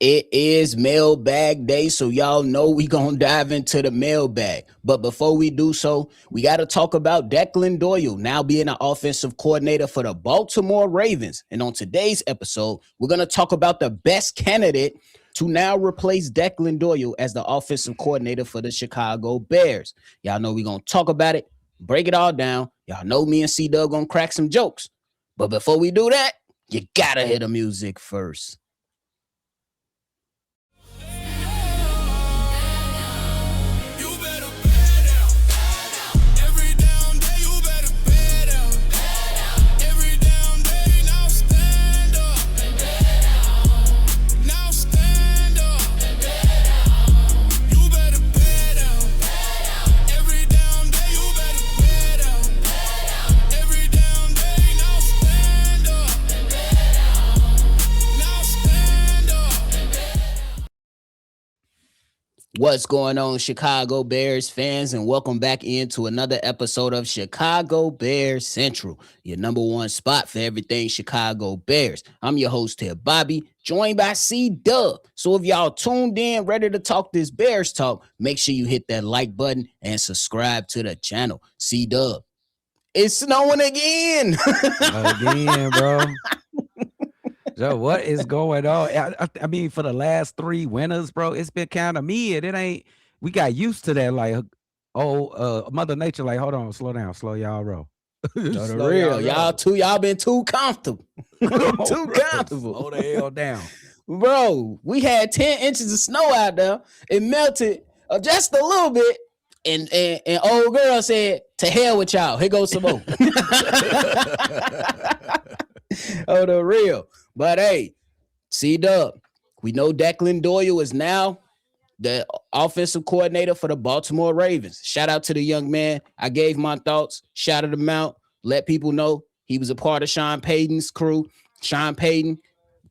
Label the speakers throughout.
Speaker 1: It is mailbag day, so y'all know we gonna dive into the mailbag. But before we do so, we got to talk about Declan Doyle now being an offensive coordinator for the Baltimore Ravens. And on today's episode, we're gonna talk about the best candidate to now replace Declan Doyle as the offensive coordinator for the Chicago Bears. Y'all know we gonna talk about it, break it all down. Y'all know me and C-Dubb gonna crack some jokes. But before we do that, you gotta hear the music first. What's going on, Chicago Bears fans, and welcome back into another episode of Chicago Bears Central, your number one spot for everything Chicago Bears. I'm your host here, Bobby, joined by C-Dubb. So if y'all tuned in, ready to talk this Bears talk, make sure you hit that like button and subscribe to the channel. C-Dubb, it's snowing again.
Speaker 2: Again, bro. So what is going on? I mean, for the last 3 winters, bro, it's been kind of mid. It ain't. We got used to that. Like, Mother Nature. Like, hold on, slow down, slow y'all roll.
Speaker 1: Slow real, y'all been too comfortable. Too comfortable.
Speaker 2: Slow the hell down,
Speaker 1: bro. We had 10 inches of snow out there. It melted just a little bit. And old girl said, "To hell with y'all. Here goes some more." Oh, the real. But hey, C-Dubb, we know Declan Doyle is now the offensive coordinator for the Baltimore Ravens. Shout out to the young man. I gave my thoughts, shouted him out, let people know he was a part of Sean Payton's crew. Sean Payton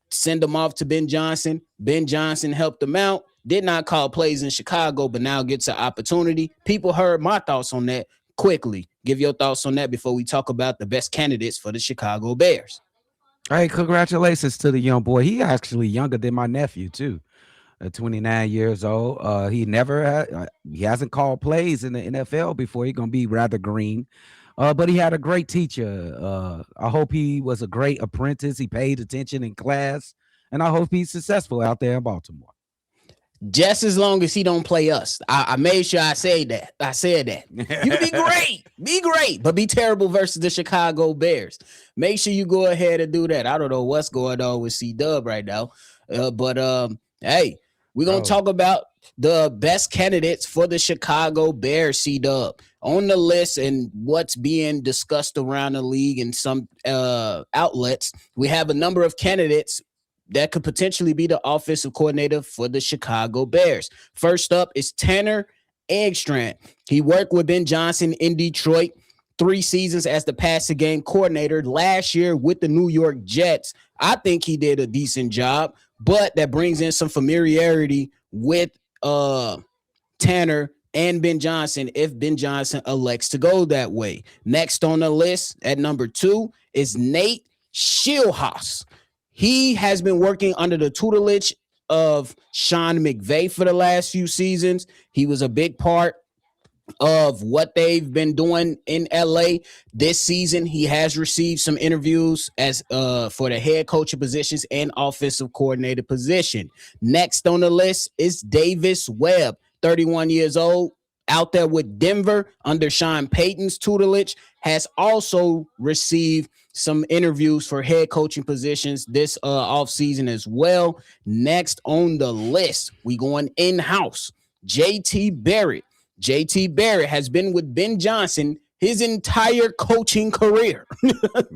Speaker 1: sent him off to Ben Johnson. Ben Johnson helped him out. Did not call plays in Chicago, but now gets an opportunity. People heard my thoughts on that quickly. Give your thoughts on that before we talk about the best candidates for the Chicago Bears.
Speaker 2: Hey, congratulations to the young boy. He actually younger than my nephew too, 29 years old. He hasn't called plays in the NFL before. He's gonna be rather green, but he had a great teacher. I hope he was a great apprentice. He paid attention in class, and I hope he's successful out there in Baltimore.
Speaker 1: Just as long as he don't play us. I made sure I said that. You be great, but be terrible versus the Chicago Bears. Make sure you go ahead and do that. I don't know what's going on with C-Dubb right now, but hey, we're gonna talk about the best candidates for the Chicago Bears. C-Dubb on the list and what's being discussed around the league and some outlets. We have a number of candidates that could potentially be the offensive coordinator for the Chicago Bears. First up is Tanner Eggstrand. He worked with Ben Johnson in Detroit, 3 seasons as the passing game coordinator. Last year with the New York Jets, I think he did a decent job, but that brings in some familiarity with Tanner and Ben Johnson if Ben Johnson elects to go that way. Next on the list at number 2 is Nate Schilhaus. He has been working under the tutelage of Sean McVay for the last few seasons. He was a big part of what they've been doing in LA this season. He has received some interviews as for the head coaching positions and offensive coordinator position. Next on the list is Davis Webb, 31 years old, out there with Denver under Sean Payton's tutelage, has also received some interviews for head coaching positions this offseason as well. Next on the list, we going in-house. J.T. Barrett. J.T. Barrett has been with Ben Johnson his entire coaching career.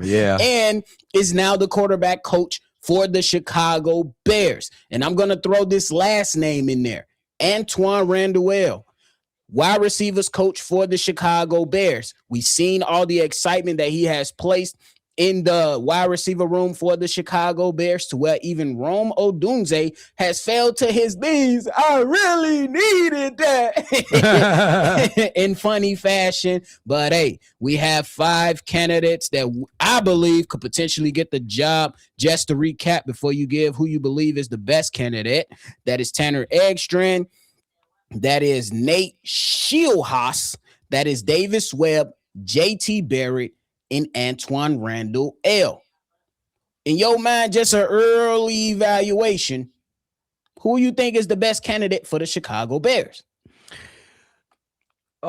Speaker 2: Yeah.
Speaker 1: And is now the quarterback coach for the Chicago Bears. And I'm going to throw this last name in there. Antoine Randall, wide receivers coach for the Chicago Bears. We've seen all the excitement that he has placed in the wide receiver room for the Chicago Bears to where even Rome Odunze has failed to his knees. I really needed that in funny fashion. But hey, we have 5 candidates that I believe could potentially get the job. Just to recap before you give who you believe is the best candidate, that is Tanner Eggstrand, that is Nate Schilhaus, that is Davis Webb, JT Barrett, and Antoine Randall L. In your mind, just an early evaluation, who you think is the best candidate for the Chicago Bears?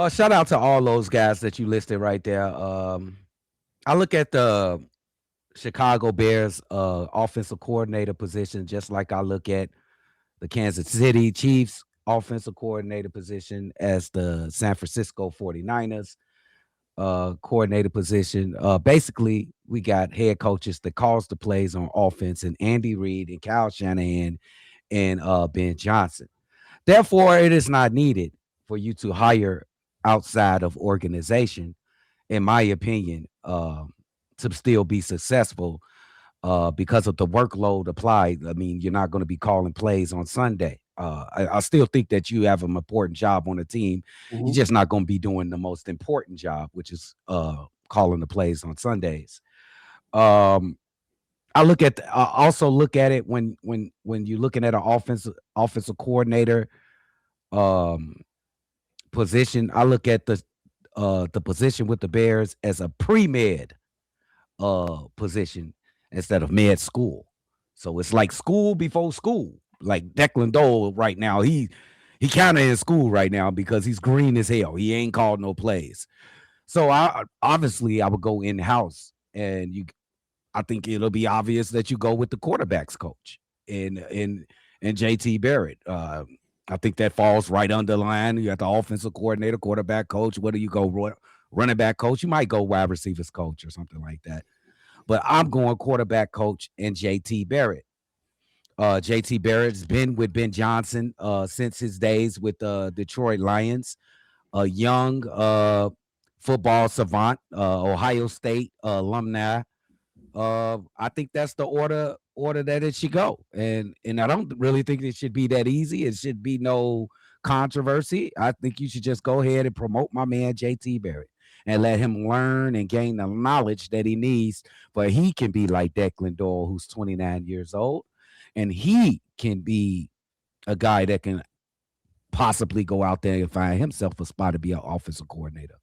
Speaker 2: Shout out to all those guys that you listed right there. I look at the Chicago Bears offensive coordinator position just like I look at the Kansas City Chiefs offensive coordinator position as the San Francisco 49ers coordinator position. Basically, we got head coaches that calls the plays on offense, and Andy Reid and Kyle Shanahan and Ben Johnson. Therefore, it is not needed for you to hire outside of organization, in my opinion, to still be successful because of the workload applied. I mean, you're not going to be calling plays on Sunday. I still think that you have an important job on the team. You're just not going to be doing the most important job, which is calling the plays on Sundays. I also look at it when you're looking at an offensive coordinator position. I look at the position with the Bears as a pre-med position instead of med school. So it's like school before school. Like Declan Doyle right now, he kind of in school right now because he's green as hell. He ain't called no plays. So I would go in house, and I think it'll be obvious that you go with the quarterbacks coach and JT Barrett. I think that falls right under the line. You got the offensive coordinator, quarterback coach. Whether you go running back coach, you might go wide receivers coach or something like that. But I'm going quarterback coach and JT Barrett. JT Barrett's been with Ben Johnson since his days with the Detroit Lions. A young football savant, Ohio State alumni. I think that's the order that it should go. And I don't really think it should be that easy. It should be no controversy. I think you should just go ahead and promote my man JT Barrett and let him learn and gain the knowledge that he needs. But he can be like Declan Doyle, who's 29 years old. And he can be a guy that can possibly go out there and find himself a spot to be an offensive coordinator.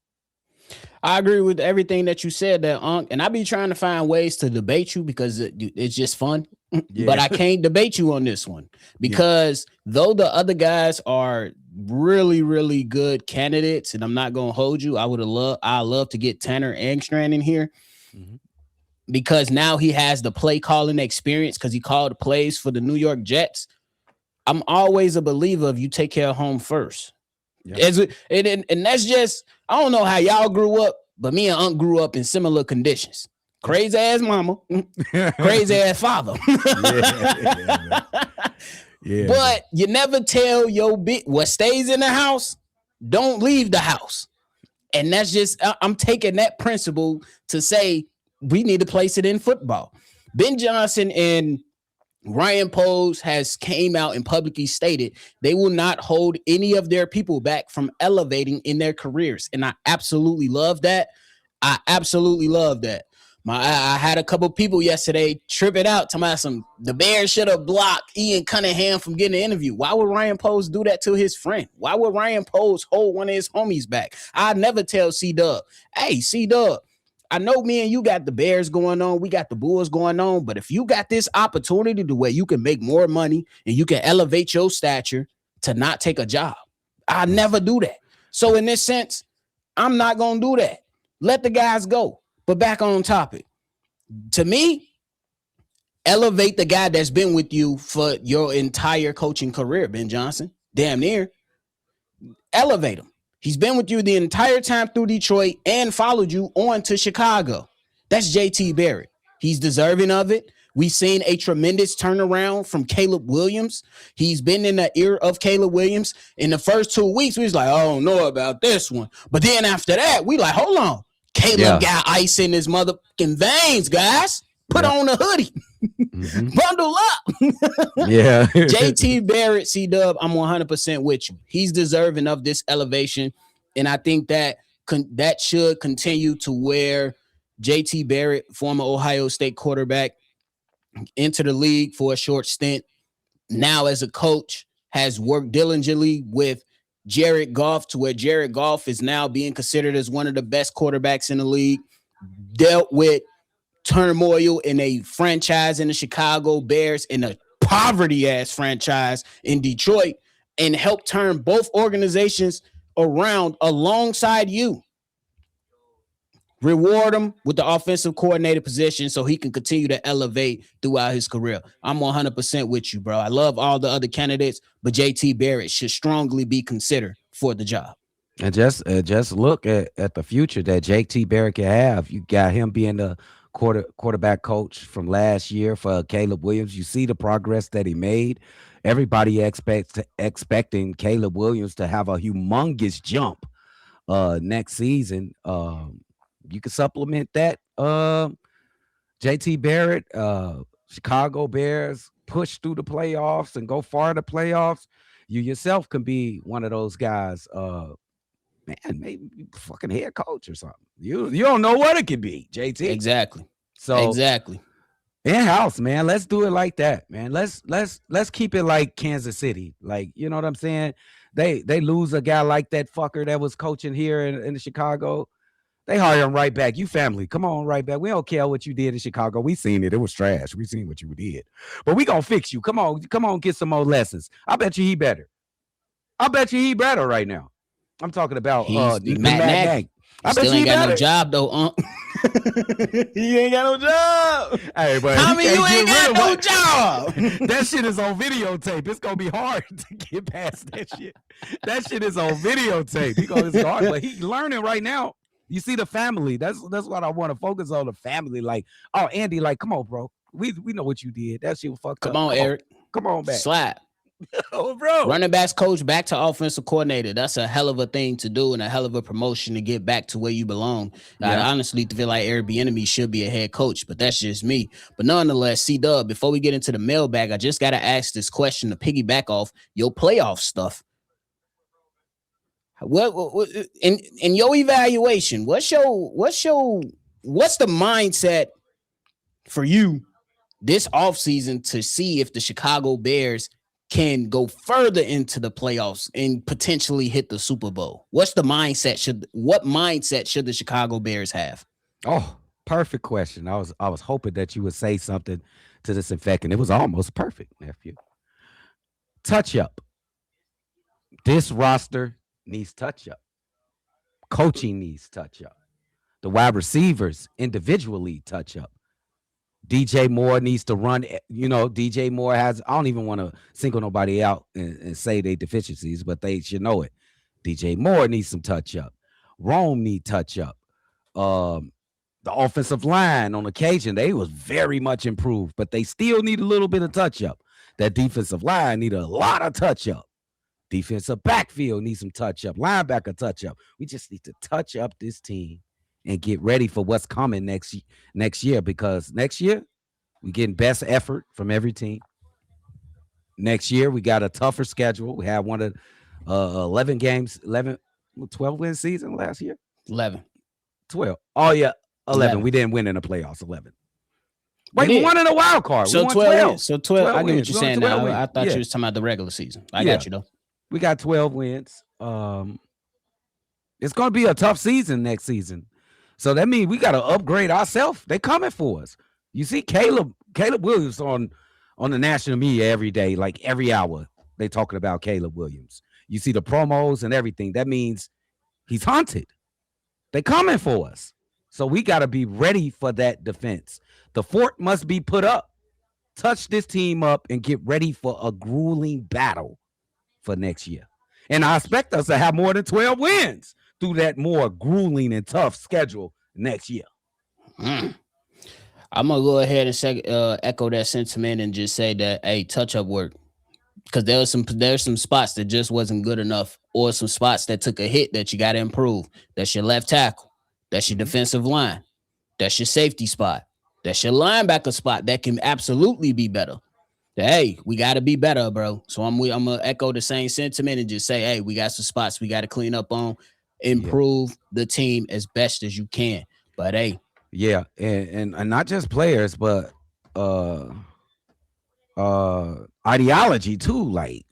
Speaker 1: I agree with everything that you said there, Unc. And I be trying to find ways to debate you because it's just fun. Yeah. But I can't debate you on this one because though the other guys are really, really good candidates, and I'm not going to hold you, I love to get Tanner Eggstrand in here. Mm-hmm. Because now he has the play calling experience because he called the plays for the New York Jets. I'm always a believer of you take care of home first. Yep. And that's just, I don't know how y'all grew up, but me and Unc grew up in similar conditions. Crazy ass mama, crazy ass father. Yeah. But you never tell your what stays in the house, don't leave the house. And that's just, I'm taking that principle to say, we need to place it in football. Ben Johnson and Ryan Poles has came out and publicly stated they will not hold any of their people back from elevating in their careers. And I absolutely love that. I had a couple people yesterday trip it out to the Bears should have blocked Ian Cunningham from getting an interview. Why would Ryan Poles do that to his friend? Why would Ryan Poles hold one of his homies back? I never tell C-Dubb, hey, C-Dubb, I know me and you got the Bears going on. We got the Bulls going on. But if you got this opportunity to where you can make more money and you can elevate your stature to not take a job, I never do that. So in this sense, I'm not going to do that. Let the guys go. But back on topic. To me, elevate the guy that's been with you for your entire coaching career, Ben Johnson. Damn near. Elevate him. He's been with you the entire time through Detroit and followed you on to Chicago. That's JT Barrett. He's deserving of it. We've seen a tremendous turnaround from Caleb Williams. He's been in the ear of Caleb Williams. In the first 2 weeks, we was like, I don't know about this one. But then after that, we like, hold on. Caleb
Speaker 2: Yeah.
Speaker 1: got ice in his motherfucking veins, guys. Put
Speaker 2: Yep.
Speaker 1: on a hoodie. Bundle up.
Speaker 2: Yeah.
Speaker 1: JT Barrett, C-Dubb, I'm 100% with you. He's deserving of this elevation. And I think that that should continue to where JT Barrett, former Ohio State quarterback, entered the league for a short stint. Now, as a coach, has worked diligently with Jared Goff to where Jared Goff is now being considered as one of the best quarterbacks in the league. Dealt with turmoil in a franchise in the Chicago Bears, in a poverty ass franchise in Detroit, and helped turn both organizations around alongside you. Reward him with the offensive coordinator position so he can continue to elevate throughout his career. I'm 100% with you, bro. I love all the other candidates, but JT Barrett should strongly be considered for the job.
Speaker 2: And just look at the future that JT Barrett can have. You got him being the quarterback coach from last year for Caleb Williams. You see the progress that he made. Everybody expecting Caleb Williams to have a humongous jump next season. You can supplement that. JT Barrett, Chicago Bears push through the playoffs and go far in the playoffs. You yourself can be one of those guys. Man, maybe fucking head coach or something. You don't know what it could be, JT.
Speaker 1: Exactly.
Speaker 2: So
Speaker 1: exactly.
Speaker 2: In-house, man. Let's do it like that, man. Let's keep it like Kansas City. Like, you know what I'm saying? They lose a guy like that fucker that was coaching here in Chicago. They hire him right back. You family, come on right back. We don't care what you did in Chicago. We seen it. It was trash. We seen what you did. But we gonna fix you. Come on, get some more lessons. I bet you he better. I bet you he better right now. I'm talking about
Speaker 1: Matt
Speaker 2: Nagy.
Speaker 1: I bet you ain't got no job though,
Speaker 2: He ain't got no job. Hey, but
Speaker 1: Tommy, you ain't got no job.
Speaker 2: That shit is on videotape. It's gonna be hard to get past that shit. That shit is on videotape. It's hard, but he's learning right now. You see the family. That's what I want to focus on, the family. Like, oh, Andy, like, come on, bro. We know what you did. That shit was fucked up.
Speaker 1: Come on, Eric.
Speaker 2: Come on back.
Speaker 1: Slap.
Speaker 2: Oh, bro.
Speaker 1: Running backs coach back to offensive coordinator. That's a hell of a thing to do and a hell of a promotion to get back to where you belong. Yeah. I honestly feel like Eric Bieniemy should be a head coach, but that's just me. But nonetheless, C-Dubb, before we get into the mailbag, I just got to ask this question to piggyback off your playoff stuff. What in your evaluation, what's the mindset for you this offseason to see if the Chicago Bears can go further into the playoffs and potentially hit the Super Bowl? What's the mindset? What mindset should the Chicago Bears have?
Speaker 2: Oh, perfect question. I was hoping that you would say something to this effect, and it was almost perfect, nephew. Touch up. This roster needs touch up. Coaching needs touch up. The wide receivers individually touch up. DJ Moore needs to run. You know, DJ Moore has, I don't even want to single nobody out and say they deficiencies, but they should know it. DJ Moore needs some touch up. Rome need touch up. The offensive line on occasion, they was very much improved, but they still need a little bit of touch up. That defensive line need a lot of touch up. Defensive backfield needs some touch up. Linebacker touch up. We just need to touch up this team and get ready for what's coming next year, because next year we getting best effort from every team. Next year we got a tougher schedule. We had one of 12 win season last year. 12. Oh yeah, 11. We didn't win in the playoffs. 11. Wait, we won in a wild card.
Speaker 1: So 12. So 12. I get what you're saying now. I thought you was talking about the regular season. I got you though.
Speaker 2: We got 12 wins. It's going to be a tough season next season. So that means we got to upgrade ourselves. They coming for us. You see Caleb Williams on the national media every day, like every hour. They talking about Caleb Williams. You see the promos and everything. That means he's hunted. They coming for us. So we got to be ready for that defense. The fort must be put up. Touch this team up and get ready for a grueling battle for next year. And I expect us to have more than 12 wins through that more grueling and tough schedule next year.
Speaker 1: I'm going to go ahead and echo that sentiment and just say that, hey, touch-up work. Because there's some spots that just wasn't good enough, or some spots that took a hit that you got to improve. That's your left tackle. That's your defensive line. That's your safety spot. That's your linebacker spot that can absolutely be better. Hey, we got to be better, bro. So I'm gonna echo the same sentiment and just say, hey, we got some spots we got to clean up on, improve the team as best as you can. But hey,
Speaker 2: yeah, and not just players, but ideology too. Like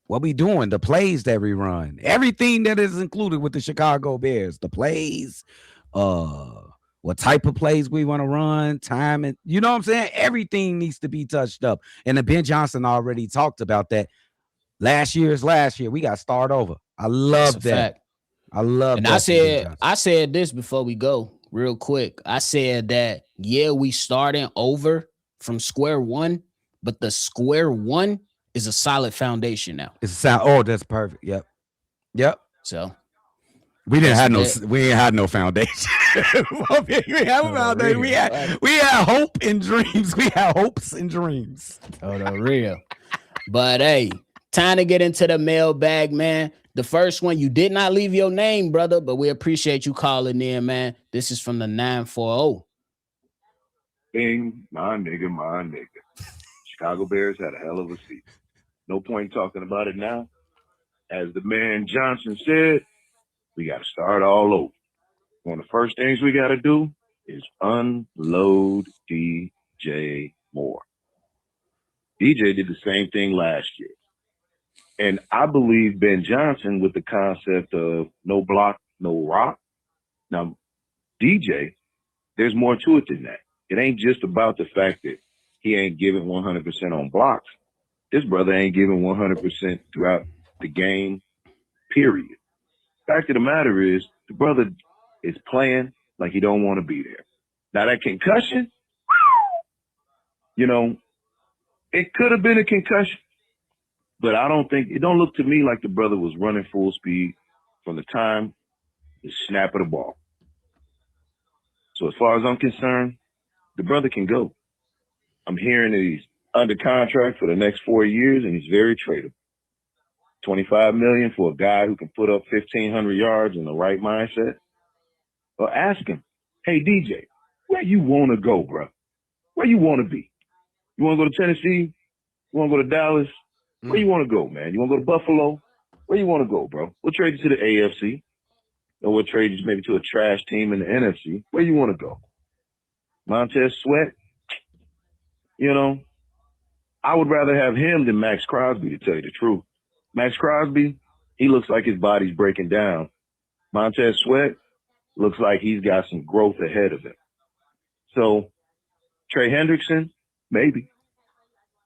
Speaker 2: what we doing, the plays that we run, everything that is included with the Chicago Bears, the plays, what type of plays we want to run, time, and you know what I'm saying? Everything needs to be touched up. And then Ben Johnson already talked about that. Last year. We got to start over. I love that.
Speaker 1: Fact.
Speaker 2: I love
Speaker 1: and
Speaker 2: that.
Speaker 1: I said this before we go real quick. I said that, yeah, we starting over from square one, but the square one is a solid foundation now.
Speaker 2: It's oh, that's perfect. Yep.
Speaker 1: So
Speaker 2: we didn't have no foundation. we had hope and dreams. We had hopes and dreams.
Speaker 1: Oh, no, real. But hey, time to get into the mailbag, man. The first one, you did not leave your name, brother, but we appreciate you calling in, man. This is from the 940.
Speaker 3: Bing, my nigga. Chicago Bears had a hell of a season. No point talking about it now. As the man Johnson said, we got to start all over. One of the first things we got to do is unload DJ Moore. DJ did the same thing last year. And I believe Ben Johnson with the concept of no block, no rock. Now, DJ, there's more to it than that. It ain't just about the fact that he ain't giving 100% on blocks. This brother ain't giving 100% throughout the game, period. Fact of the matter is, the brother is playing like he don't want to be there. Now, that concussion, it could have been a concussion, but it don't look to me like the brother was running full speed from the time the snap of the ball. So as far as I'm concerned, the brother can go. I'm hearing that he's under contract for the next 4 years, and he's very tradable. $25 million for a guy who can put up 1,500 yards in the right mindset. Or ask him, hey, DJ, where you want to go, bro? Where you want to be? You want to go to Tennessee? You want to go to Dallas? Where you want to go, man? You want to go to Buffalo? Where you want to go, bro? We'll trade you to the AFC. Or we'll trade you maybe to a trash team in the NFC. Where you want to go? Montez Sweat? I would rather have him than Max Crosby, to tell you the truth. Max Crosby, he looks like his body's breaking down. Montez Sweat looks like he's got some growth ahead of him. So, Trey Hendrickson, maybe.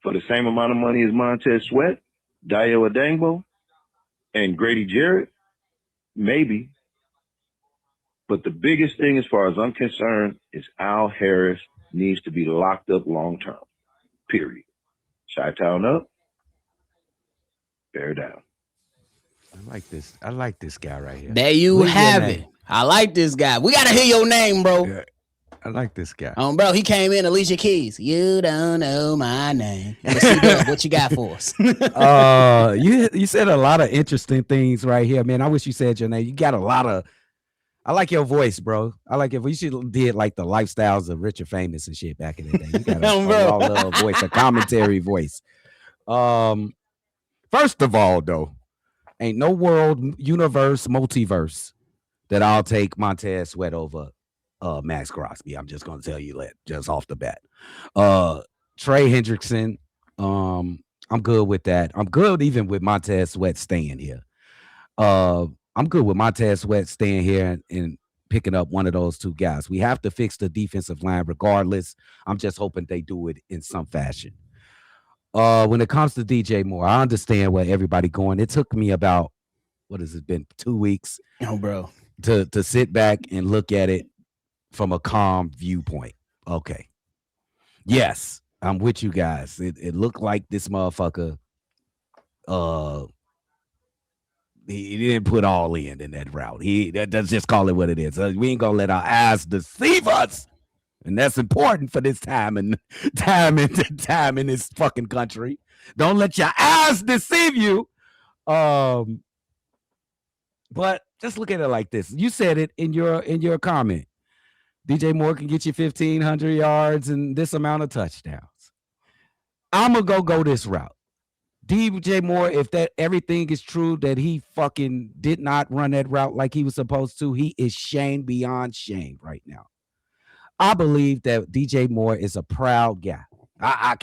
Speaker 3: For the same amount of money as Montez Sweat, Dayo Adangbo, and Grady Jarrett, maybe. But the biggest thing as far as I'm concerned is Al Harris needs to be locked up long-term, period. Chi-Town up, bear down.
Speaker 2: I like this guy right here.
Speaker 1: There you have it. I like this guy. We got to hear your name, bro.
Speaker 2: Yeah, I like this guy.
Speaker 1: Bro, he came in, Alicia Keys. You don't know my name. C-Dubb, what you got for us?
Speaker 2: You said a lot of interesting things right here, man. I wish you said your name. You got a lot of. I like your voice, bro. I like it. You should did like the lifestyles of Richard Famous and shit back in the day. You got a raw little voice, a commentary voice. First of all, though, ain't no world, universe, multiverse that I'll take Montez Sweat over Max Crosby. I'm just gonna tell you that just off the bat. Trey Hendrickson, I'm good with that. I'm good even with Montez Sweat staying here. I'm good with Montez Sweat staying here and picking up one of those two guys. We have to fix the defensive line regardless. I'm just hoping they do it in some fashion. When it comes to DJ Moore, I understand where everybody going. It took me about, what has it been, 2 weeks?
Speaker 1: Oh, bro.
Speaker 2: To sit back and look at it from a calm viewpoint. Okay. Yes, I'm with you guys. It looked like this motherfucker, he didn't put all in that route. Let's just call it what it is. We ain't gonna let our eyes deceive us, and that's important for this time in this fucking country. Don't let your eyes deceive you. But Just look at it like this. You said it in your comment. DJ Moore can get you 1,500 yards and this amount of touchdowns. I'm going to go this route. DJ Moore, if that everything is true that he fucking did not run that route like he was supposed to, he is shamed beyond shame right now. I believe that DJ Moore is a proud guy. I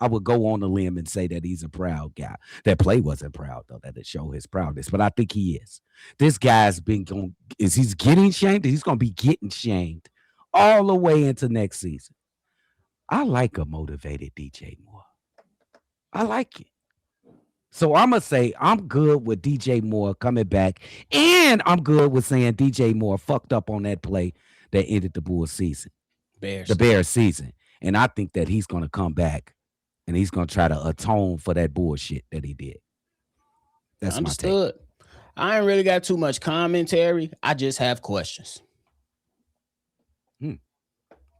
Speaker 2: would go on a limb and say that he's a proud guy. That play wasn't proud though, that it showed his proudness, but I think he is. This guy's been going. Is he's getting shamed? He's going to be getting shamed all the way into next season. I like a motivated DJ Moore. I like it. So I'm going to say I'm good with DJ Moore coming back, and I'm good with saying DJ Moore fucked up on that play that ended the Bulls season, the Bears season. And I think that he's going to come back and he's going to try to atone for that bullshit that he did. That's
Speaker 1: understood. My take. I ain't really got too much commentary. I just have questions.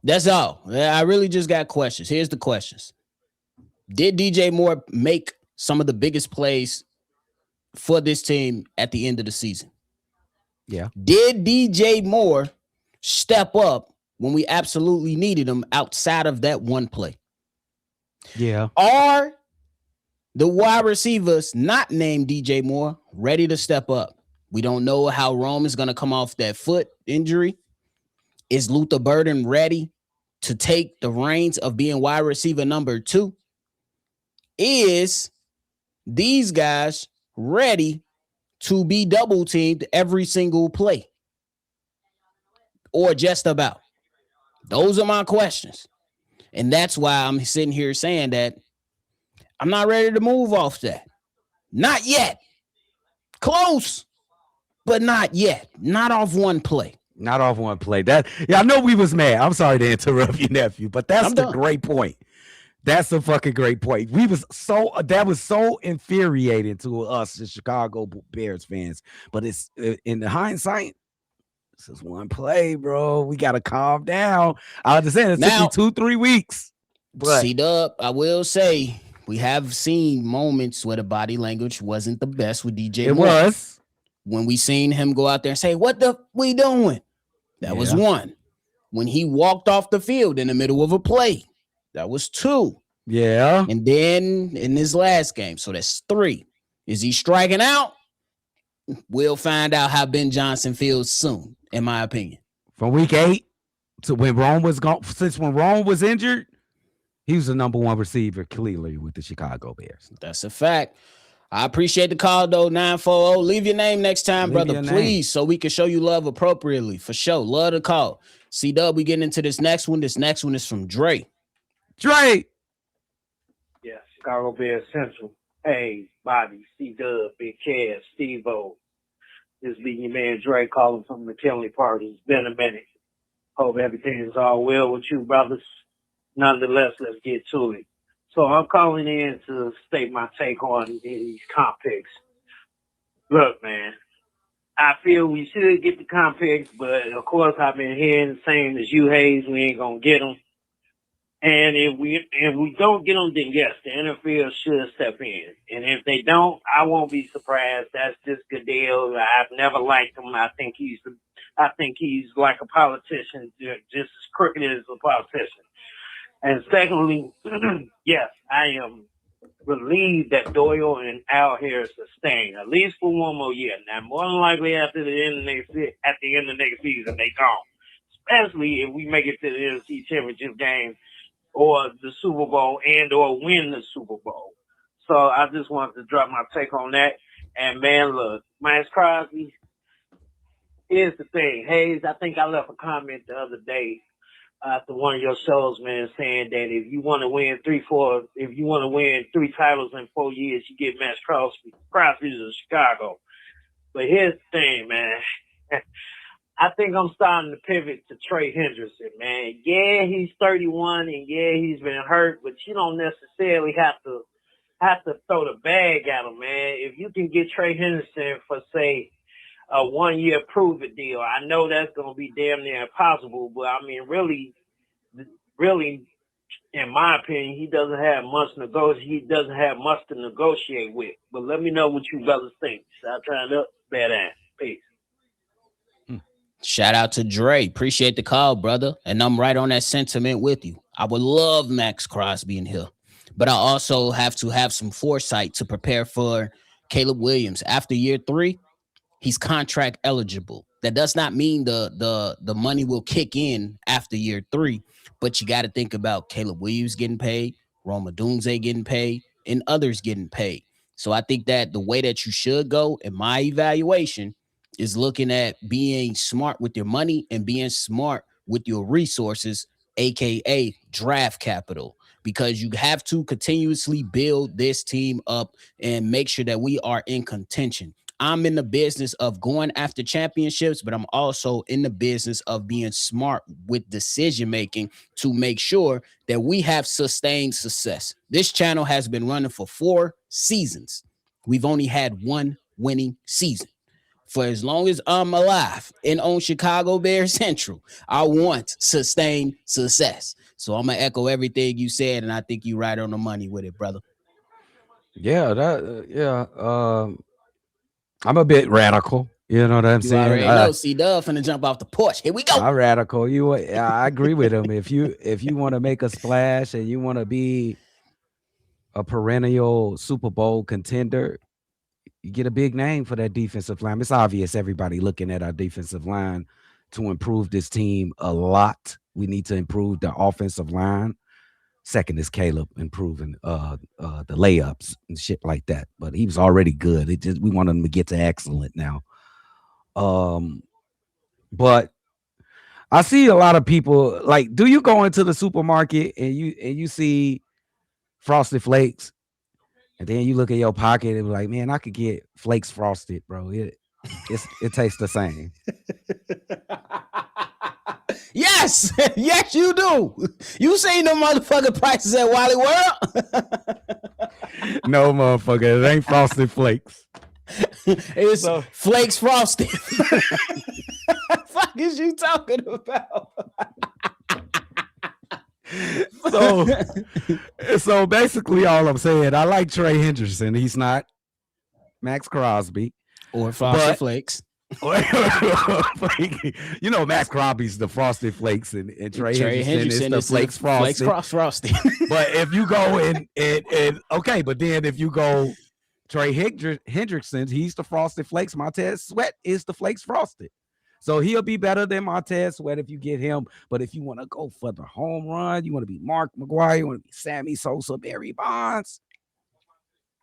Speaker 1: That's all. I really just got questions. Here's the questions. Did DJ Moore make some of the biggest plays for this team at the end of the season?
Speaker 2: Yeah.
Speaker 1: Did DJ Moore step up when we absolutely needed him outside of that one play?
Speaker 2: Yeah.
Speaker 1: Are the wide receivers not named DJ Moore ready to step up? We don't know how Rome is going to come off that foot injury. Is Luther Burden ready to take the reins of being wide receiver number 2? Is these guys ready to be double teamed every single play? Or just about? Those are my questions. And that's why I'm sitting here saying that I'm not ready to move off that. Not yet. Close, but not yet. Not off one play.
Speaker 2: Not off one play. I know we was mad. I'm sorry to interrupt you, nephew, but that's the great point. That's a fucking great point. That was so infuriating to us, the Chicago Bears fans. But it's in the hindsight, this is one play, bro. We got to calm down. I understand it took me 2-3 weeks. But
Speaker 1: C-Dubb, I will say we have seen moments where the body language wasn't the best with DJ Moore.
Speaker 2: It was.
Speaker 1: When we seen him go out there and say, "What the we doing?" That was one. When he walked off the field in the middle of a play, that was 2.
Speaker 2: Yeah.
Speaker 1: And then in his last game, so that's 3. Is he striking out? We'll find out how Ben Johnson feels soon, in my opinion.
Speaker 2: From week 8 to when Rome was gone, since when Rome was injured, he was the number 1 receiver clearly with the Chicago Bears.
Speaker 1: That's a fact. I appreciate the call, though, 940. Leave your name next time, brother, please, so we can show you love appropriately. For sure. Love the call. C-Dubb, we getting into this next one. This next one is from Dre.
Speaker 2: Dre.
Speaker 4: Yeah, Chicago Bears Central. Hey, Bobby, C-Dubb, Big Cass, Steve-O. This be your man Dre calling from the McKinley Party. It's been a minute. Hope everything is all well with you, brothers. Nonetheless, let's get to it. So I'm calling in to state my take on these comp picks. Look, man, I feel we should get the comp picks, but of course I've been hearing the same as you, Hayes. We ain't gonna get them. And if we don't get them, then yes, the NFL should step in. And if they don't, I won't be surprised. That's just Goodell. I've never liked him. I think he's like a politician, just as crooked as a politician. And secondly, yes, I am relieved that Doyle and Al Harris are staying at least for one more year. Now, more than likely at the end of next season, they gone. Especially if we make it to the NFC Championship game or the Super Bowl or win the Super Bowl. So I just wanted to drop my take on that. And man, look, Max Crosby. Here's the thing, Hayes. I think I left a comment the other day after one of your shows, man, saying that if you want to win 3 titles in 4 years, you get Max Crosby to Chicago. But here's the thing, man. I think I'm starting to pivot to Trey Hendrickson, man. Yeah, he's 31, and yeah, he's been hurt, but you don't necessarily have to throw the bag at him, man. If you can get Trey Hendrickson for, say, a 1-year prove-it deal, I know that's going to be damn near impossible, but I mean, really, in my opinion, he doesn't have much to negotiate with. But let me know what you brothers think. Shout out, badass. Peace.
Speaker 1: Shout out to Dre. Appreciate the call, brother. And I'm right on that sentiment with you. I would love Max Crosby in here, but I also have to have some foresight to prepare for Caleb Williams. After year 3, he's contract eligible. That does not mean the money will kick in after year 3, but you got to think about Caleb Williams getting paid, Roma Dunze getting paid, and others getting paid. So I think that the way that you should go, in my evaluation, is looking at being smart with your money and being smart with your resources, aka draft capital, because you have to continuously build this team up and make sure that we are in contention. I'm in the business of going after championships, but I'm also in the business of being smart with decision making to make sure that we have sustained success. This channel has been running for 4 seasons. We've only had 1 winning season. For as long as I'm alive and on Chicago Bears Central, I want sustained success. So I'm going to echo everything you said, and I think you're right on the money with it, brother.
Speaker 2: Yeah, I'm a bit radical. You know what I'm saying?
Speaker 1: Already know C-Dubb finna jump off the porch. Here we go.
Speaker 2: I'm radical. I agree with him. If you want to make a splash and you want to be a perennial Super Bowl contender, you get a big name for that defensive line. It's obvious everybody looking at our defensive line to improve this team a lot. We need to improve the offensive line. Second is Caleb improving the layups and shit like that. But he was already good. We want him to get to excellent now. But I see a lot of people like, do you go into the supermarket and you see Frosted Flakes? And then you look at your pocket and be like, man, I could get Flakes Frosted, bro. It tastes the same.
Speaker 1: Yes, yes, you do. You seen them motherfucking prices at Wally World?
Speaker 2: No, motherfucker, it ain't Frosted Flakes.
Speaker 1: It's Flakes Frosted. What the fuck is you talking about?
Speaker 2: So basically all I'm saying, I like Trey Hendrickson. He's not Max Crosby.
Speaker 1: Or Frosted Flakes.
Speaker 2: You know, Max Crosby's the Frosted Flakes and Trey Hendrickson is the Flakes Frosted.
Speaker 1: Flakes Frosted.
Speaker 2: But if you go and okay, but then if you go Trey Hendrickson, he's the Frosted Flakes. Montez Sweat is the Flakes Frosted. So he'll be better than Montez Sweat if you get him. But if you want to go for the home run, you want to be Mark McGwire, you want to be Sammy Sosa, Barry Bonds,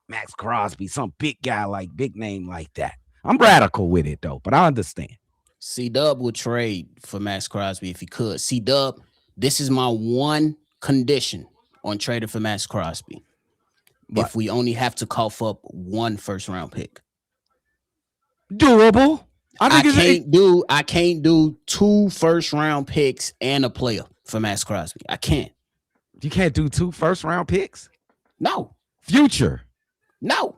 Speaker 2: Max Crosby, some big guy like big name like that. I'm radical with it though, but I understand.
Speaker 1: C-Dubb would trade for Max Crosby if he could. C-Dubb, this is my one condition on trading for Max Crosby. What? If we only have to cough up 1 first-round pick.
Speaker 2: Doable.
Speaker 1: I can't do 2 first-round picks and a player for Max Crosby. I can't.
Speaker 2: You can't do 2 first-round picks?
Speaker 1: No.
Speaker 2: Future?
Speaker 1: No.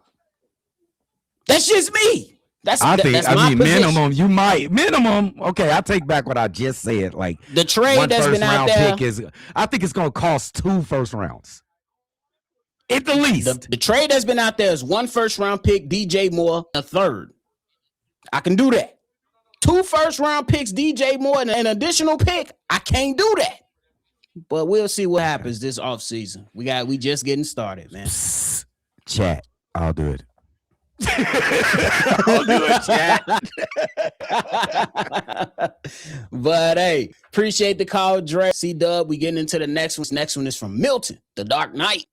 Speaker 1: That's just me. That's my
Speaker 2: position. Minimum. You might minimum. Okay, I take back what I just said. Like
Speaker 1: the trade that's been out there.
Speaker 2: I think it's gonna cost 2 first rounds. At the least.
Speaker 1: The trade that's been out there is 1 first-round pick, DJ Moore, a 3rd. I can do that. 2 first-round picks, DJ Moore, and an additional pick. I can't do that. But we'll see what happens this offseason. We just getting started, man.
Speaker 2: Chat. I'll do it. I'll do it, chat.
Speaker 1: But hey, appreciate the call, Dre. C-Dubb. We getting into the next one. Next one is from Milton, the Dark Knight.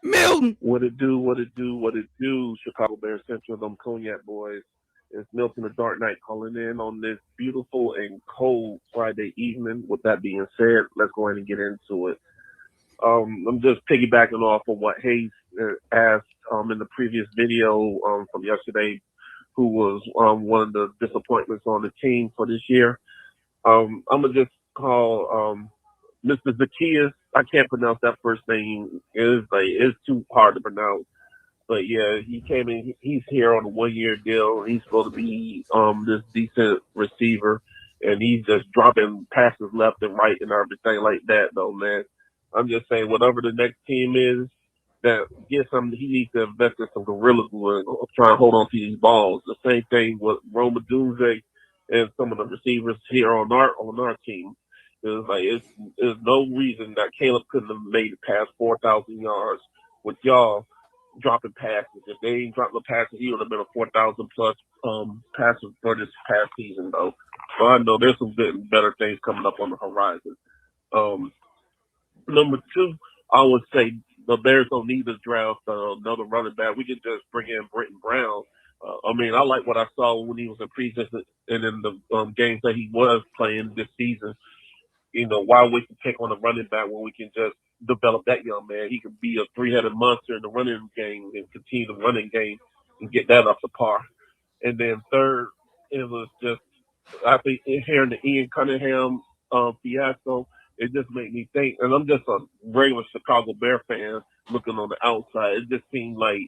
Speaker 2: Milton.
Speaker 3: What it do, Chicago Bears Central, them Cognac boys. It's Milton the Dark Knight calling in on this beautiful and cold Friday evening. With that being said, let's go ahead and get into it. I'm just piggybacking off of what Hayes asked in the previous video from yesterday, who was one of the disappointments on the team for this year. I'm going to just call Mr. Zacchaeus. I can't pronounce that first name. It's too hard to pronounce. But yeah, he came in. He's here on a 1-year deal. He's supposed to be this decent receiver, and he's just dropping passes left and right and everything like that, though, man. I'm just saying, whatever the next team is
Speaker 5: that get some. He needs to invest in some gorilla glue and try and hold on to these balls. The same thing with Roma Dunze and some of the receivers here on our team. There's no reason that Caleb couldn't have made it past 4,000 yards with y'all dropping passes. If they ain't dropped the passes, he would have been a 4,000 plus passer for this past season though. So I know there's some good and better things coming up on the horizon. Number two, I would say the Bears don't need to draft another running back. We can just bring in Britton Brown. I like what I saw when he was in preseason and in the games that he was playing this season. Why wait to take on a running back when we can just develop that young man? He could be a three-headed monster in the running game and continue the running game and get that up to par. And then third, it was just, I think, hearing the Ian Cunningham fiasco, it just made me think, and I'm just a regular Chicago Bear fan looking on the outside, it just seemed like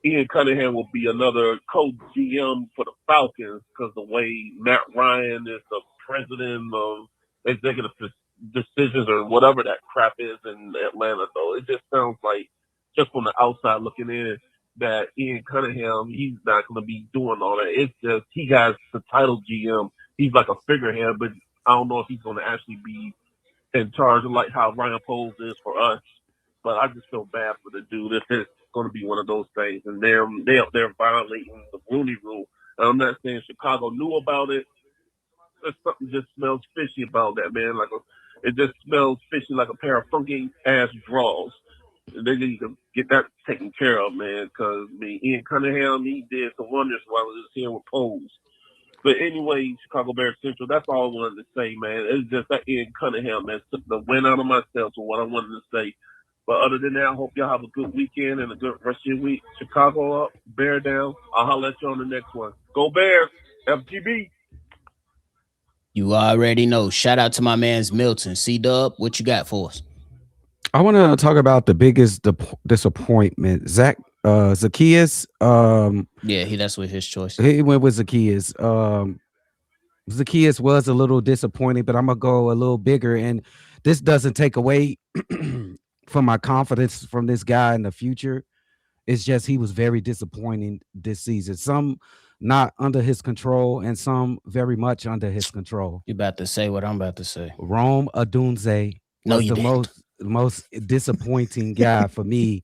Speaker 5: Ian Cunningham will be another co-GM for the Falcons because the way Matt Ryan is the president of executive decisions or whatever that crap is in Atlanta, though. It just sounds like, just from the outside looking in, that Ian Cunningham, he's not going to be doing all that. It's just he has the title GM. He's like a figurehead, but I don't know if he's going to actually be in charge of like how Ryan Poles is for us. But I just feel bad for the dude if it's going to be one of those things. And they're violating the Rooney Rule. And I'm not saying Chicago knew about it. There's something just smells fishy about that, man. It just smells fishy like a pair of funky ass drawers. They need to get that taken care of, man. Because Ian Cunningham, he did some wonders while he was here with Poles. But anyway, Chicago Bears Central, that's all I wanted to say, man. It's just that Ian Cunningham, man, took the wind out of myself for what I wanted to say. But other than that, I hope y'all have a good weekend and a good rest of your week. Chicago up, Bear down. I'll holler at you on the next one. Go Bears, FGB.
Speaker 1: You already know. Shout out to my man's Milton. C-Dubb, what you got for us?
Speaker 2: I want to talk about the biggest disappointment. Zacchaeus.
Speaker 1: Yeah, that's with his choice.
Speaker 2: He went with Zacchaeus. Zacchaeus was a little disappointing, but I'm gonna go a little bigger. And this doesn't take away from my confidence from this guy in the future. It's just he was very disappointing this season. Some not under his control, and some very much under his control.
Speaker 1: You about to say what I'm about to say.
Speaker 2: Rome Odunze was the most disappointing guy for me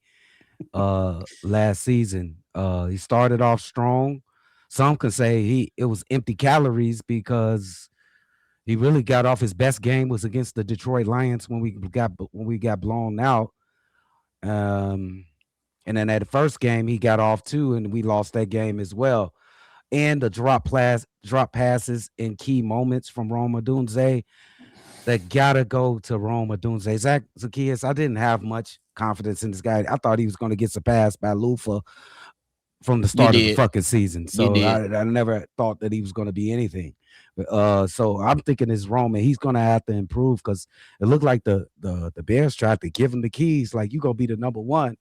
Speaker 2: last season. He started off strong. Some could say it was empty calories because he really got off. His best game was against the Detroit Lions when we got blown out. And then at the first game he got off too, and we lost that game as well. And the drop passes in key moments from Rome Odunze, that gotta go to Rome Odunze. Zacchaeus, I didn't have much confidence in this guy. I thought he was going to get surpassed by Lufa from the start of the fucking season. So I never thought that he was going to be anything. So I'm thinking this Roman, he's going to have to improve because it looked like the Bears tried to give him the keys, like you going to be the number one,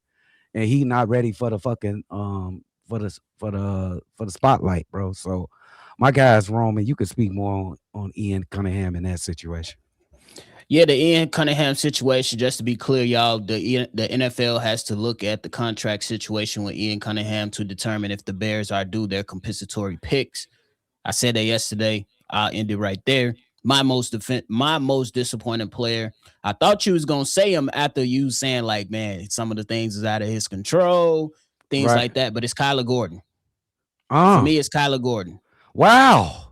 Speaker 2: and he not ready for the fucking for the spotlight, bro. So my guy's Roman. You could speak more on Ian Cunningham in that situation.
Speaker 1: Yeah, the Ian Cunningham situation, just to be clear, y'all, the NFL has to look at the contract situation with Ian Cunningham to determine if the Bears are due their compensatory picks. I said that yesterday. I'll end it right there. My most disappointing player. I thought you was going to say him after you saying, like, man, some of the things is out of his control, things like that, but it's Kyler Gordon. For me, it's Kyler Gordon.
Speaker 2: Wow.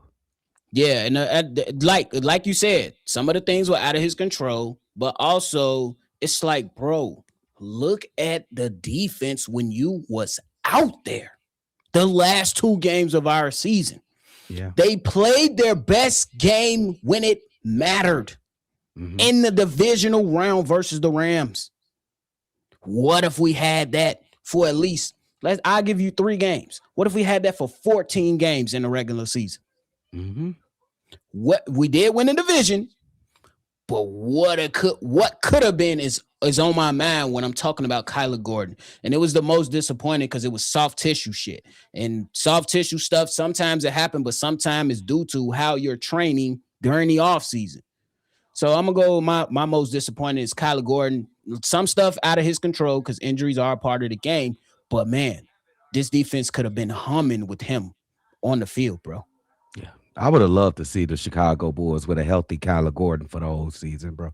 Speaker 1: Yeah, and like you said, some of the things were out of his control, but also it's like, bro, look at the defense when you was out there. The last two games of our season, they played their best game when it mattered in the divisional round versus the Rams. What if we had that for at least? I'll give you 3 games. What if we had that for 14 games in the regular season? What we did win the division, but what could have been is on my mind when I'm talking about Kyler Gordon. And it was the most disappointing because it was soft tissue shit. And soft tissue stuff, sometimes it happened, but sometimes it's due to how you're training during the offseason. So I'm gonna go. My most disappointing is Kyler Gordon. some stuff out of his control because injuries are a part of the game. But man, this defense could have been humming with him on the field, bro.
Speaker 2: Yeah, I would have loved to see the Chicago Bulls with a healthy Kyler Gordon for the whole season, bro.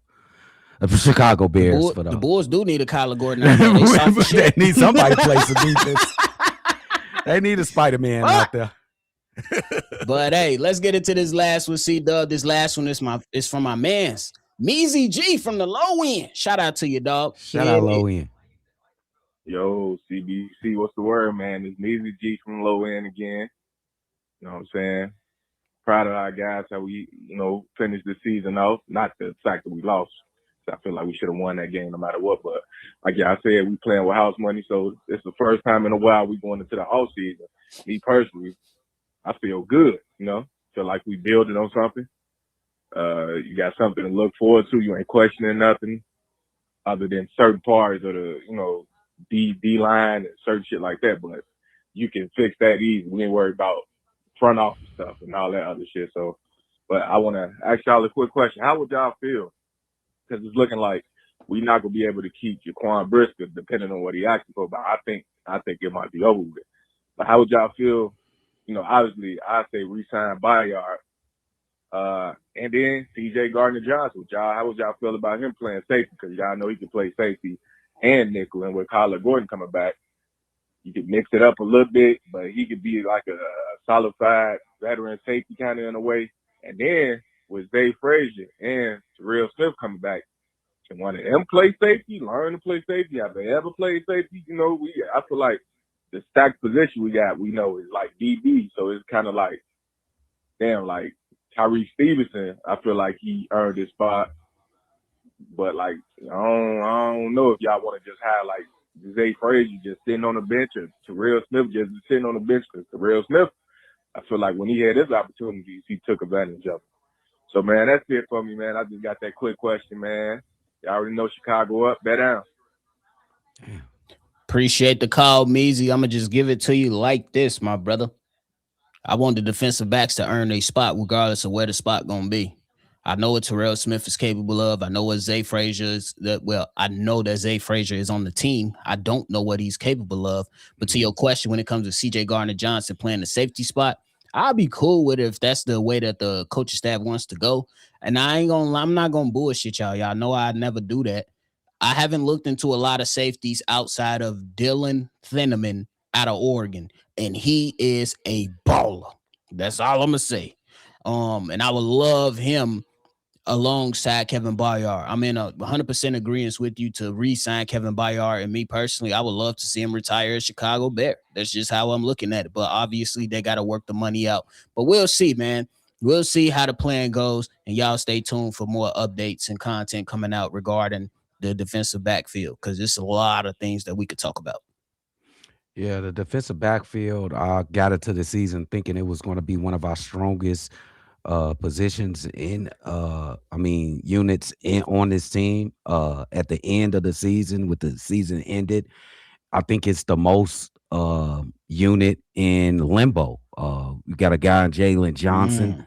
Speaker 2: The Chicago Bears for
Speaker 1: The Bulls do need a Kyler Gordon out there.
Speaker 2: They
Speaker 1: soft as shit.
Speaker 2: need somebody to play some defense. They need a Spider-Man out there.
Speaker 1: But hey, let's get into this last one, C-Dubb. This last one is from my man's Meezy G from the low end. Shout out to you, dog.
Speaker 2: Shout out low end.
Speaker 3: Yo, CBC, what's the word, man? It's Measy G from low end again. You know what I'm saying? Proud of our guys how we, finished the season off. Not the fact that we lost. I feel like we should have won that game no matter what. But like I said, we playing with house money, so it's the first time in a while we going into the off season. Me personally, I feel good. Feel like we building on something. You got something to look forward to. You ain't questioning nothing other than certain parts of the, D line and certain shit like that. But you can fix that easy. We ain't worried about front office stuff and all that other shit. So, but I want to ask y'all a quick question. How would y'all feel? Because it's looking like we're not gonna be able to keep Jaquan Brisker depending on what he asking for. But I think it might be over with. But how would y'all feel? Obviously, I say re-sign Bayard, and then C.J. Gardner-Johnson. How would y'all feel about him playing safety? Because y'all know he can play safety and nickel. And with Kyler Gordon coming back, you could mix it up a little bit, but he could be like a solidified veteran safety kind of in a way. And then with Zay Frazier and Terrell Smith coming back, can one of them play safety, learn to play safety? Have they ever played safety? I feel like the stacked position we know is like DB. So it's kind of like, damn, like Tyrese Stevenson, I feel like he earned his spot. But like, I don't know if y'all want to just have like Zay Frazier just sitting on the bench or Terrell Smith just sitting on the bench. Because Terrell Smith, I feel like when he had his opportunities, he took advantage of them. So, man, that's it for me, man. I just got that quick question, man. Y'all already know Chicago up, bet down.
Speaker 1: Appreciate the call, Meezy. I'm going to just give it to you like this, my brother. I want the defensive backs to earn a spot regardless of where the spot going to be. I know what Terrell Smith is capable of. I know what Zay Frazier is. I know that Zay Frazier is on the team. I don't know what he's capable of. But to your question, when it comes to C.J. Gardner-Johnson playing the safety spot, I'll be cool with it if that's the way that the coaching staff wants to go. And I'm not going to bullshit y'all. Y'all know I never do that. I haven't looked into a lot of safeties outside of Dylan Thieneman out of Oregon, and he is a baller. That's all I'm going to say. And I would love him alongside Kevin Bayard. I'm in 100% agreement with you to re-sign Kevin Bayard, and me personally, I would love to see him retire as Chicago Bear. That's just how I'm looking at it. But obviously, they got to work the money out. But we'll see, man. We'll see how the plan goes, and y'all stay tuned for more updates and content coming out regarding the defensive backfield because there's a lot of things that we could talk about.
Speaker 2: Yeah, the defensive backfield, I got into the season thinking it was going to be one of our strongest positions units on this team. At the end of the season, with the season ended, I think it's the most unit in limbo. We got a guy, Jalen Johnson,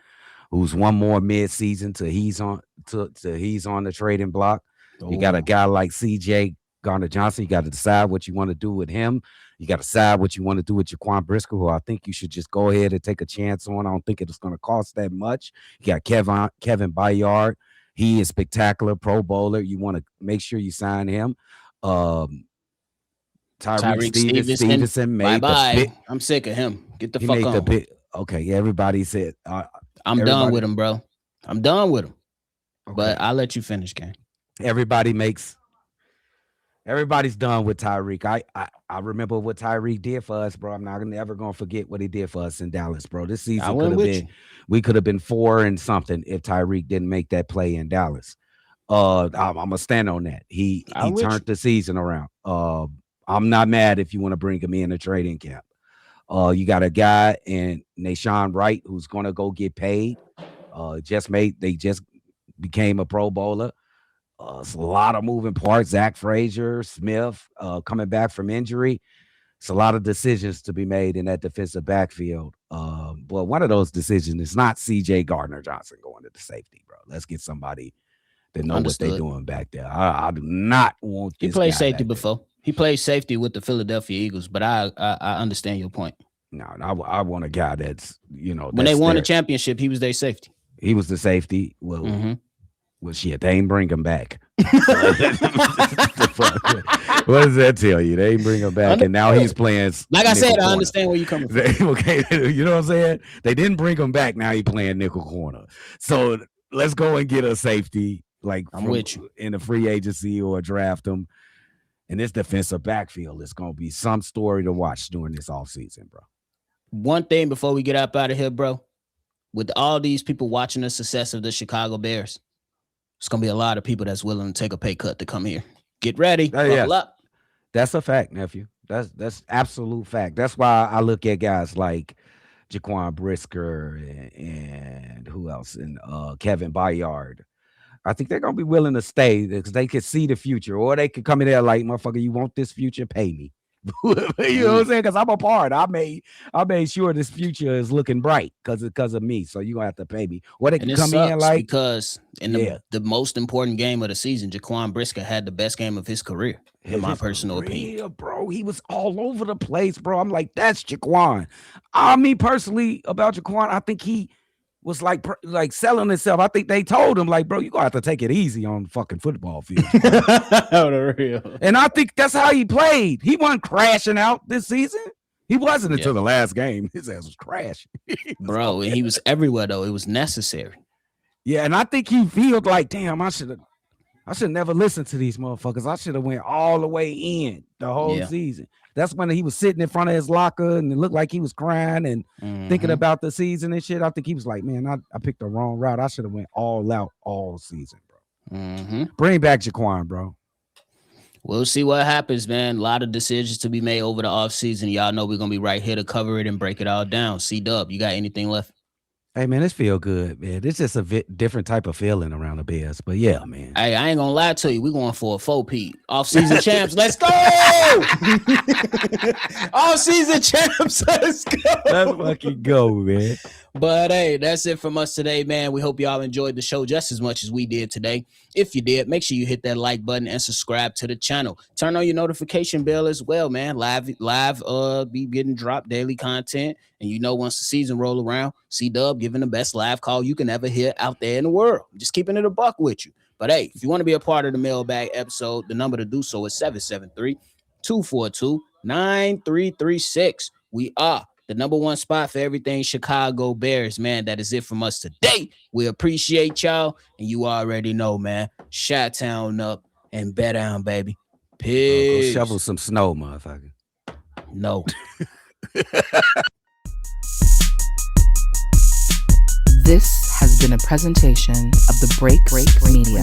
Speaker 2: who's one more mid-season till he's on the trading block. You got a guy like C.J. Gardner-Johnson. You got to decide what you want to do with him. You got to decide what you want to do with Jaquan Brisker, who I think you should just go ahead and take a chance on. I don't think it's going to cost that much. You got Kevin Bayard. He is spectacular, Pro Bowler. You want to make sure you sign him. Tyreek Stevenson made
Speaker 1: bye-bye. I'm sick of him. Get the fuck on.
Speaker 2: Okay, everybody said.
Speaker 1: I'm done with him, bro. I'm done with him.
Speaker 2: Okay.
Speaker 1: But I'll let you finish, gang.
Speaker 2: Everybody's done with Tyreek. I remember what Tyreek did for us, bro. I'm never gonna forget what he did for us in Dallas, bro. This season we could have been 4 and something if Tyreek didn't make that play in Dallas. I'm gonna stand on that. He turned the season around. I'm not mad if you want to bring him in a trading camp. You got a guy in Nashawn Wright who's gonna go get paid. They just became a Pro Bowler. It's a lot of moving parts. Zach Frazier, Smith, coming back from injury. It's a lot of decisions to be made in that defensive backfield. But one of those decisions is not C.J. Gardner-Johnson going to the safety, bro. Let's get somebody that know
Speaker 1: Understood.
Speaker 2: what they're doing back there. I do not want this.
Speaker 1: He played
Speaker 2: guy
Speaker 1: safety
Speaker 2: back there.
Speaker 1: before. He played safety with the Philadelphia Eagles, but I understand your point.
Speaker 2: No, I want a guy that's,
Speaker 1: When they won the championship, he was their safety.
Speaker 2: He was the safety. Well, well, shit, they ain't bring him back. What does that tell you? They ain't bring him back, and now he's playing.
Speaker 1: Like I said,
Speaker 2: nickel
Speaker 1: I
Speaker 2: corner.
Speaker 1: understand where you're coming from.
Speaker 2: Okay, you know what I'm saying? They didn't bring him back. Now he's playing nickel corner. So let's go and get a safety, like
Speaker 1: I'm with you,
Speaker 2: in a free agency or draft him. And this defensive backfield is going to be some story to watch during this offseason, bro.
Speaker 1: One thing before we get up out of here, bro, with all these people watching the success of the Chicago Bears, it's going to be a lot of people that's willing to take a pay cut to come here. Get ready. Buckle up.
Speaker 2: That's a fact, nephew. That's absolute fact. That's why I look at guys like Jaquan Brisker and who else? And Kevin Byard. I think they're going to be willing to stay because they could see the future, or they could come in there like, motherfucker, you want this future? Pay me. You know what I'm saying? Because I'm a part. I made sure this future is looking bright because of me. So you're going to have to pay me. Or they can come in like,
Speaker 1: because in the most important game of the season, Jaquan Brisker had the best game of his career, in my personal opinion.
Speaker 2: Bro, he was all over the place, bro. I'm like, that's Jaquan. I mean, personally, about Jaquan, I think he was like selling himself. I think they told him, like, bro, you're going to have to take it easy on the fucking football field. And I think that's how he played. He wasn't crashing out this season. He wasn't until the last game. His ass was crashing.
Speaker 1: Bro, and he was everywhere, though. It was necessary.
Speaker 2: Yeah, and I think he felt like, damn, I should never listen to these motherfuckers. I should have went all the way in the whole season. That's when he was sitting in front of his locker and it looked like he was crying and thinking about the season and shit. I think he was like, man, I picked the wrong route. I should have went all out all season, bro. Bring back Jaquan, bro.
Speaker 1: We'll see what happens, man. A lot of decisions to be made over the offseason. Y'all know we're going to be right here to cover it and break it all down. C-Dubb, you got anything left?
Speaker 2: Hey, man, this feel good, man. It's just a different type of feeling around the Bears. But, yeah, man.
Speaker 1: Hey, I ain't going to lie to you. We're going for a 4P. Off-season champs, let's go! Off-season champs, let's go!
Speaker 2: Let's fucking go, man.
Speaker 1: But, hey, that's it from us today, man. We hope y'all enjoyed the show just as much as we did today. If you did, make sure you hit that like button and subscribe to the channel. Turn on your notification bell as well, man. Live, be getting dropped daily content. And you know, once the season roll around, C-Dubb giving the best live call you can ever hear out there in the world. Just keeping it a buck with you. But, hey, if you want to be a part of the Mailbag episode, the number to do so is 773-242-9336. We are the number one spot for everything Chicago Bears, man. That is it from us today. We appreciate y'all, and you already know, man. Chi-Town up and bet down, baby. Peace.
Speaker 2: Go shovel some snow, motherfucker.
Speaker 1: No.
Speaker 6: This has been a presentation of the Break Media.